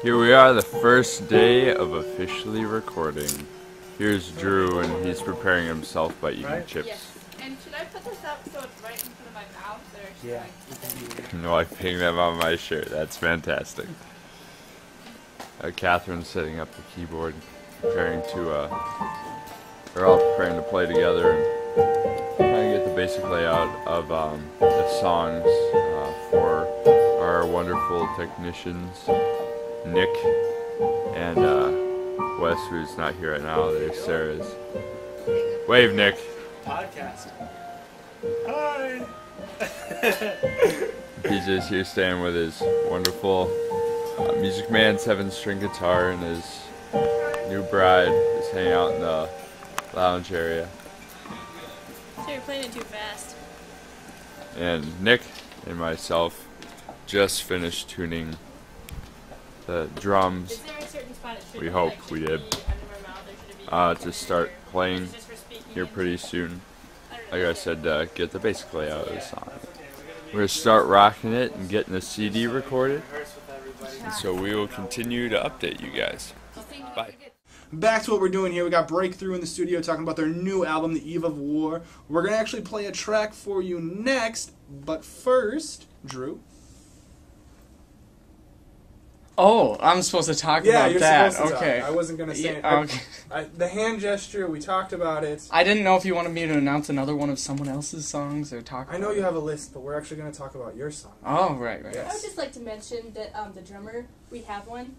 Here we are, the first day of officially recording. Here's Drew, and he's preparing himself by eating chips. Yes. And should I put this up so it's right in front of my mouth, or should I? No, I'm putting them on my shirt. That's fantastic. Catherine's setting up the keyboard, preparing to, they're all preparing to play together and trying to get the basic layout of the songs for our wonderful technicians, Nick and Wes, who's not here right now. There's Sarah's. Wave, Nick. Podcast. Hi. He's just here staying with his wonderful Music Man 7-string guitar, and his new bride is hanging out in the lounge area. So you're playing it too fast. And Nick and myself just finished tuning the drums. Is there a certain spot it should We be, hope like, we should did. it be under my mouth, or should it be To start playing Is this for speaking here into pretty it? soon. I don't Like know. I said, get the basic layout of the song. We're gonna start rocking it and getting the CD recorded, and so we will continue to update you guys. Bye. Back to what we're doing here. We got Breakthrough in the studio talking about their new album, The Eve of War. We're going to actually play a track for you next, but first, Drew. Oh, I'm supposed to talk about you're that. supposed to Okay. talk. I wasn't going to say it. Yeah, okay. The hand gesture, we talked about it. I didn't know if you wanted me to announce another one of someone else's songs or talk. I know you have a list, but we're actually going to talk about your song. Oh, right. I would Yes. just like to mention that the drummer, we have one.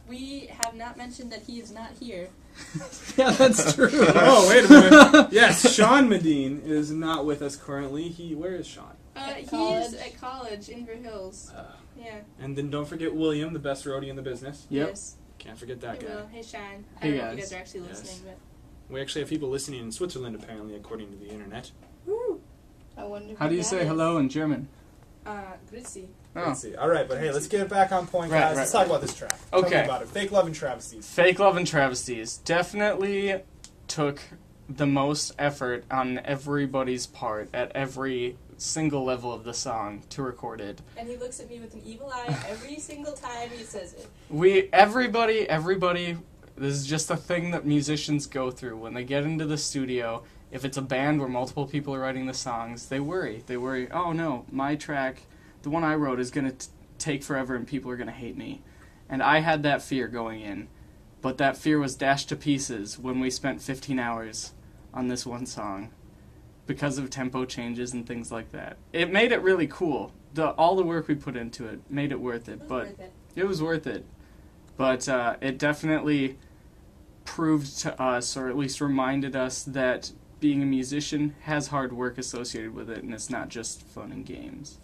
We have not mentioned that he is not here. Yeah, that's true. Oh, wait a minute. Yes, Sean Medine is not with us currently. Where is Sean? He's at college in Inver Hills. Yeah. And then don't forget William, the best roadie in the business. Yep. Yes. Can't forget that Hey, guy. Will. Hey, Shine. I Hey, don't know if you guys. guys are actually Yes. listening, but. We actually have people listening in Switzerland, apparently, according to the internet. Woo! I wonder. How do you say hello in German? Grüezi. Oh. Let's see. All right, but hey, let's get it back on point, Right, guys. right, Let's talk about this track. Tell Okay. me about it. Fake Love and Travesties. Fake Love and Travesties definitely took the most effort on everybody's part at every single level of the song to record it. And he looks at me with an evil eye every single time he says it. Everybody, this is just a thing that musicians go through when they get into the studio. If it's a band where multiple people are writing the songs, they worry. They worry, oh no, my track, the one I wrote, is going to take forever and people are going to hate me. And I had that fear going in. But that fear was dashed to pieces when we spent 15 hours on this one song because of tempo changes and things like that. It made it really cool. All the work we put into it made it worth it. It was worth it. But it definitely proved to us, or at least reminded us, that being a musician has hard work associated with it, and it's not just fun and games.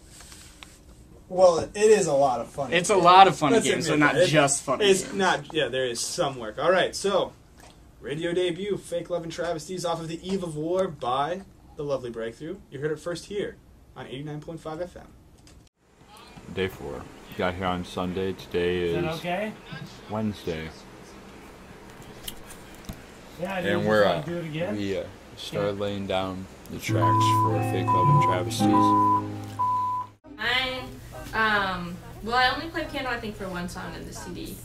Well, it is a lot of fun. It's a lot of fun and Let's games, but admit not that. just fun and It's games. not, yeah, there is some work. All right, so, radio debut, Fake Love and Travesties off of The Eve of War by the lovely Breakthrough. You heard it first here on 89.5 FM. Day 4. Got here on Sunday. Today is okay? Wednesday. Yeah, And we're do it again. we started laying down the tracks for Fake Love and Travesties. Well, I only play piano, I think, for one song in the CD,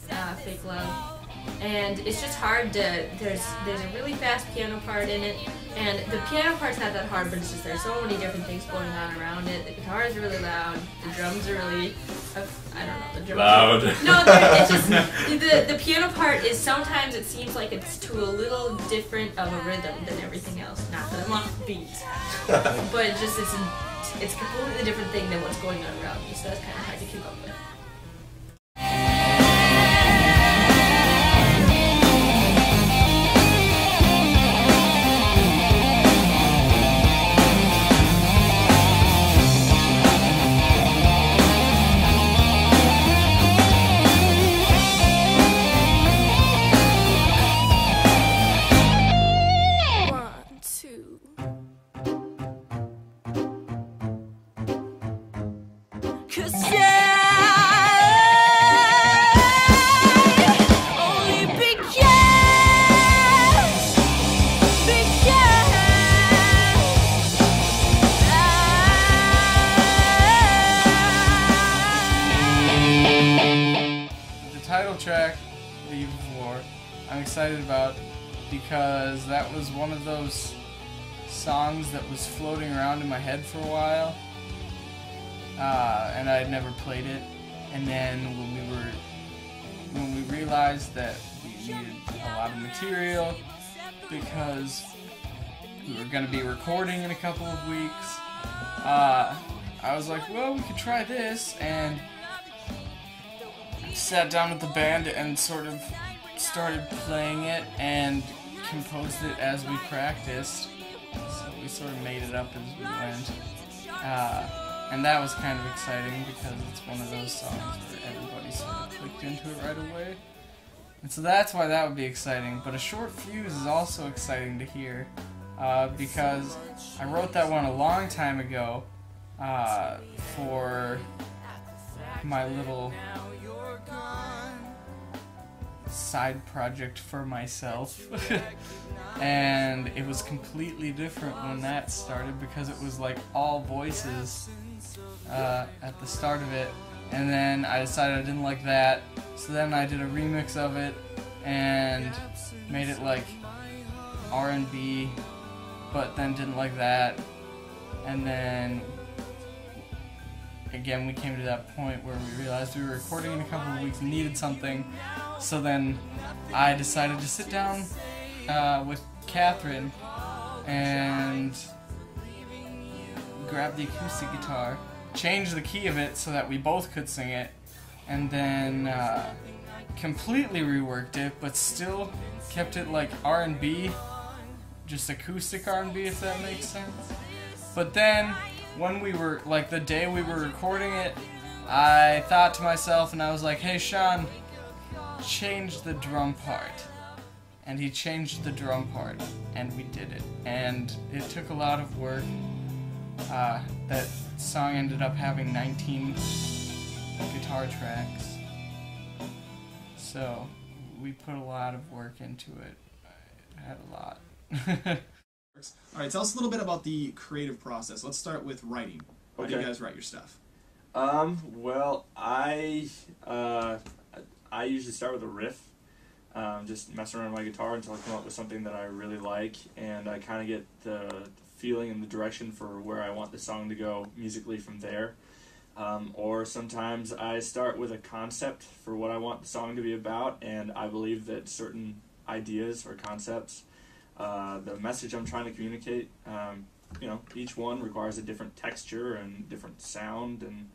Fake Love. And it's just hard to, there's a really fast piano part in it, and the piano part's not that hard, but it's just there's so many different things going on around it. The guitar is really loud, the drums are really, I don't know, the drums Loud. No, it's just, the piano part is, sometimes it seems like it's to a little different of a rhythm than everything else. Not that I'm off beat, but it just it's a completely different thing than what's going on around me, so that's kind of hard to keep up with. excited about because that was one of those songs that was floating around in my head for a while, and I had never played it. And then when we realized that we needed a lot of material because we were going to be recording in a couple of weeks, I was like, well, we could try this, and sat down with the band and sort of started playing it and composed it as we practiced. So we sort of made it up as we went. And that was kind of exciting because it's one of those songs where everybody sort of clicked into it right away. And so that's why that would be exciting. But A Short Fuse is also exciting to hear because I wrote that one a long time ago for my little side project for myself. And it was completely different when that started because it was like all voices at the start of it, and then I decided I didn't like that, so then I did a remix of it and made it like R&B, but then didn't like that, and then again we came to that point where we realized we were recording in a couple of weeks and needed something, so then I decided to sit down with Catherine and grab the acoustic guitar, change the key of it so that we both could sing it, and then completely reworked it, but still kept it like R&B, just acoustic R&B, if that makes sense. But then, when we were, like the day we were recording it, I thought to myself, and I was like, hey Sean, change the drum part. And he changed the drum part, and we did it. And it took a lot of work. That song ended up having 19 guitar tracks. So we put a lot of work into it. I had a lot. Alright, tell us a little bit about the creative process. Let's start with writing. How do you guys write your stuff? Well, I usually start with a riff. Just mess around with my guitar until I come up with something that I really like, and I kind of get the feeling and the direction for where I want the song to go musically from there. Or sometimes I start with a concept for what I want the song to be about, and I believe that certain ideas or concepts, the message I'm trying to communicate, each one requires a different texture and different sound and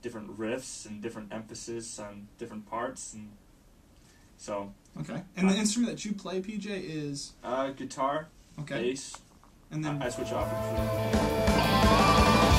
different riffs and different emphasis on different parts, and so. Okay. And the instrument that you play, PJ, is? Guitar, okay. bass, and then I switch off and